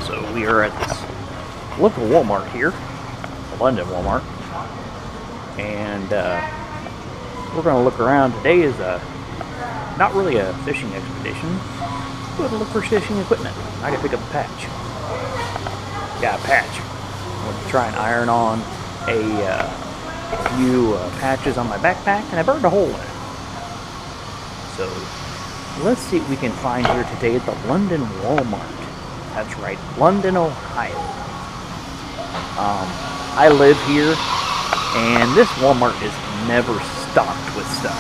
So we are at this local Walmart here, the London Walmart, and we're going to look around. Today is not really a fishing expedition, but to look for fishing equipment. I got to pick up a patch. Got a patch. I'm going to try and iron on a few patches on my backpack, and I burned a hole in it. So let's see what we can find here today at the London Walmart. That's right, London, Ohio. I live here, and this Walmart is never stocked with stuff.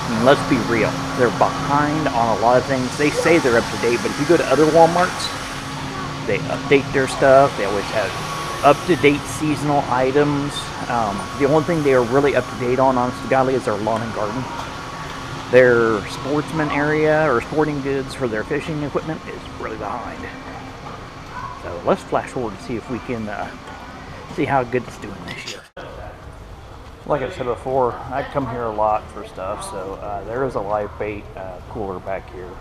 I mean, let's be real. They're behind on a lot of things. They say they're up to date, but if you go to other Walmarts, they update their stuff. They always have up-to-date seasonal items. The only thing they are really up-to-date on, honest to God, is their lawn and garden. Their sportsman area or sporting goods for their fishing equipment is really behind. So let's flash forward to see if we can see how good it's doing this year. Like I said before, I come here a lot for stuff. So there is a live bait cooler back here.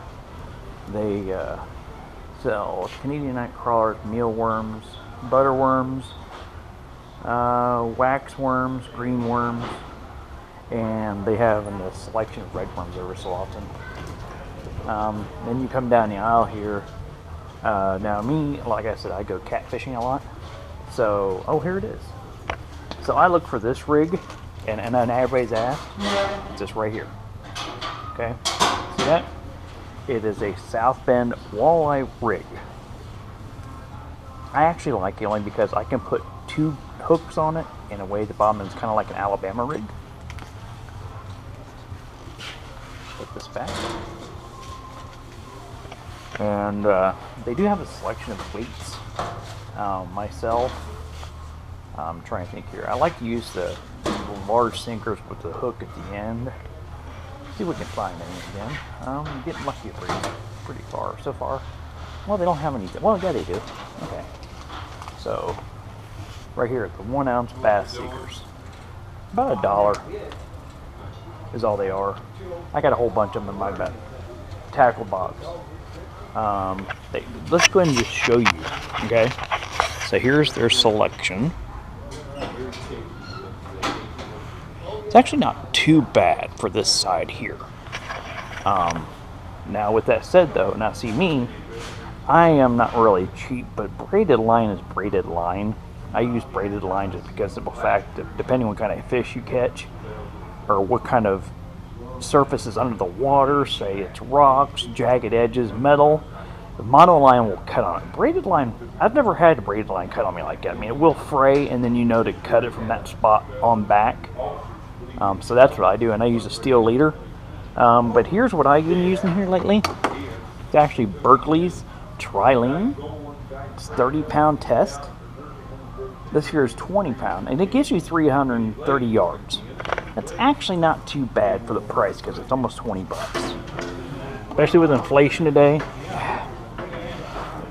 They sell Canadian night crawlers, mealworms, butterworms, wax worms, green worms, and they have a selection of red worms every so often. Then you come down the aisle here. Now me, like I said, I go catfishing a lot. So, oh, here it is. So I look for this rig, and then everybody's asked, it's just right here. Okay, see that? It is a South Bend walleye rig. I actually like it only because I can put two hooks on it in a way the bottom is kind of like an Alabama rig. Put this back. And they do have a selection of weights. Myself, I'm trying to think here. I like to use the large sinkers with the hook at the end. See if we can find any again. I'm getting lucky pretty far so far. Well, they don't have any. Well, yeah, they do. Okay. So, right here, the 1 ounce bass seekers. About $1 is all they are. I got a whole bunch of them in my tackle box. Let's go ahead and just show you. Okay. So here's their selection. It's actually not too bad for this side here. Now with that said though, now see me, I am not really cheap, but braided line is braided line. I use braided line just because of the fact that depending on what kind of fish you catch, or what kind of surface is under the water, say it's rocks, jagged edges, metal, the monoline will cut on it. Braided line, I've never had a braided line cut on me like that. I mean, it will fray, and then you know to cut it from that spot on back. So that's what I do, and I use a steel leader. But here's what I've been using here lately. It's actually Berkley's Trilene. It's 30-pound test. This here is 20-pound, and it gives you 330 yards. That's actually not too bad for the price because it's almost 20 bucks. Especially with inflation today.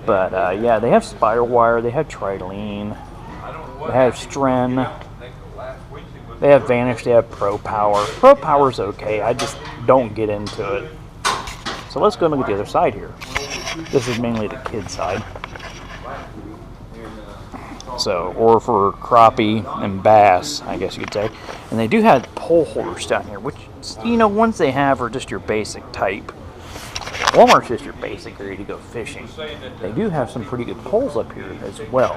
But yeah, they have spiral wire, they have Trilene, they have Stren, they have Vanish, they have Pro Power. Pro Power's okay, I just don't get into it. So let's go look at the other side here. This is mainly the kid side. So, or for crappie and bass, I guess you could say. And they do have pole holders down here, which, you know, ones they have are just your basic type. Walmart's just your basic ready to go fishing. They do have some pretty good poles up here as well.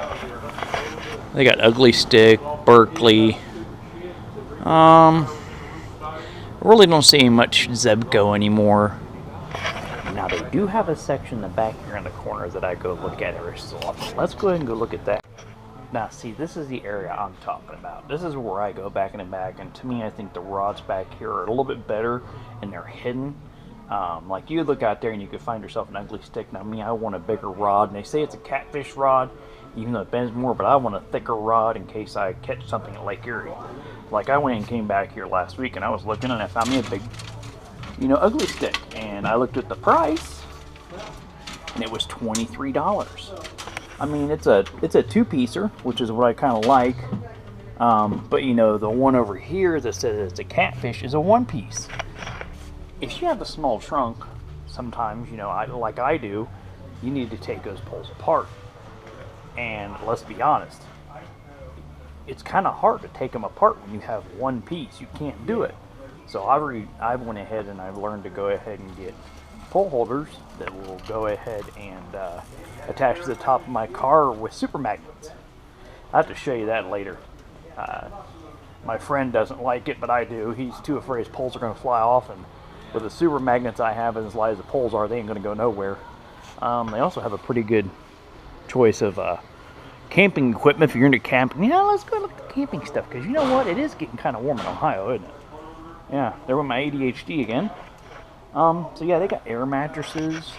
They got Ugly Stick, Berkley. Really don't see much Zebco anymore. Now they do have a section in the back here in the corner that I go look at every so often. Let's go ahead and go look at that. Now see, this is the area I'm talking about. This is where I go back in the back, and to me I think the rods back here are a little bit better and they're hidden. Like you look out there and you could find yourself an Ugly Stick. Now me, I want a bigger rod, and they say it's a catfish rod, even though it bends more, but I want a thicker rod in case I catch something at Lake Erie. Like I went and came back here last week and I was looking and I found me a big, Ugly Stick, and I looked at the price and it was $23. I mean, it's a two-piecer, which is what I kind of like. But the one over here that says it's a catfish is a one-piece. If you have a small trunk, sometimes, like I do, you need to take those poles apart. And let's be honest, it's kind of hard to take them apart when you have one piece. You can't do it. So I went ahead and I've learned to go ahead and get pole holders that will go ahead and attach to the top of my car with super magnets. I have to show you that later. My friend doesn't like it, but I do. He's too afraid his poles are going to fly off, and with the super magnets I have, and as light as the poles are, they ain't going to go nowhere. They also have a pretty good choice of camping equipment if you're into camping. Yeah, let's go look at the camping stuff, because you know what? It is getting kind of warm in Ohio, isn't it? Yeah, there went my ADHD again. So yeah, they got air mattresses.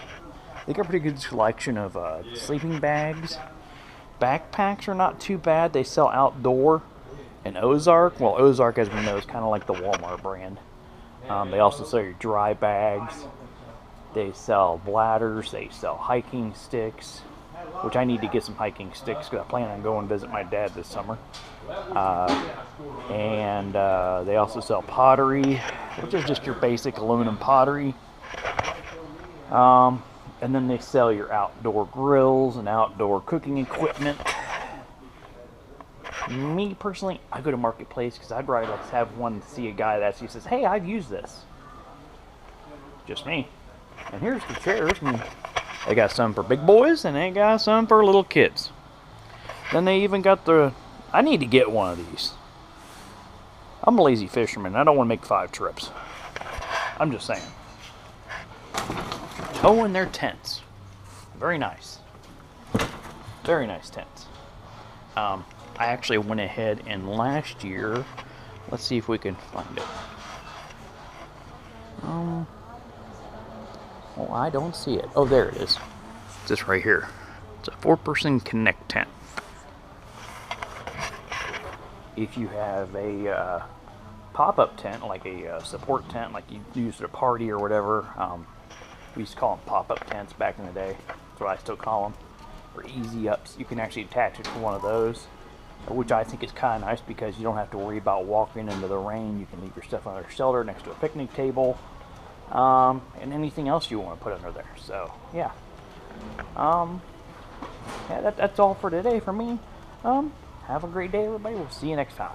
They got a pretty good selection of sleeping bags. Backpacks are not too bad. They sell Outdoor and Ozark. Well, Ozark, as we know, is kind of like the Walmart brand. They also sell your dry bags. They sell bladders. They sell hiking sticks, which I need to get some hiking sticks because I plan on going to visit my dad this summer. And they also sell pottery, which is just your basic aluminum pottery. And then they sell your outdoor grills and outdoor cooking equipment. Me personally, I go to Marketplace because I'd rather like have one to see a guy that actually says, "Hey, I've used this." Just me. And here's the chairs. And they got some for big boys and they got some for little kids. Then they even got the... I need to get one of these. I'm a lazy fisherman. I don't want to make 5 trips. I'm just saying. Towing their tents. Very nice. Very nice tents. I actually went ahead and last year, let's see if we can find it. Well, I don't see it. Oh, there it is. It's this right here. It's a 4-person Connect tent. If you have a pop-up tent, like a support tent, like you use at a party or whatever, we used to call them pop-up tents back in the day. That's what I still call them. Or easy ups. You can actually attach it to one of those, which I think is kind of nice because you don't have to worry about walking into the rain. You can leave your stuff under shelter next to a picnic table, and anything else you want to put under there. So yeah, yeah, that's all for today for me. Have a great day, everybody. We'll see you next time.